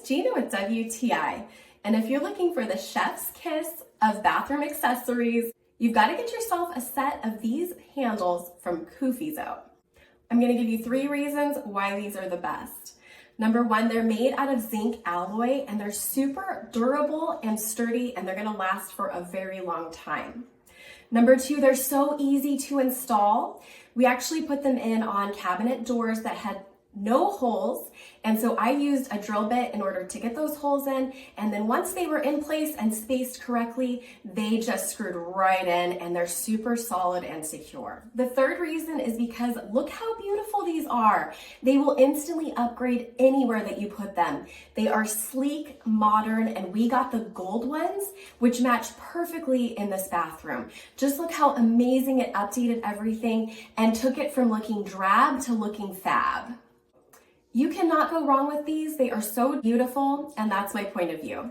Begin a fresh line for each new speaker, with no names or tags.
Gina with WTI, and if you're looking for the chef's kiss of bathroom accessories, you've got to get yourself a set of these handles from Koofizo. I'm going to give you 3 reasons why these are the best. Number 1, they're made out of zinc alloy and they're super durable and sturdy, and they're going to last for a very long time. Number 2, they're so easy to install. We actually put them in on cabinet doors that had no holes, and so I used a drill bit in order to get those holes in, and then once they were in place and spaced correctly, they just screwed right in, and they're super solid and secure. The 3rd reason is because look how beautiful these are. They will instantly upgrade anywhere that you put them. They are sleek, modern, and we got the gold ones, which match perfectly in this bathroom. Just look how amazing it updated everything and took it from looking drab to looking fab. You cannot go wrong with these. They are so beautiful, and that's my point of view.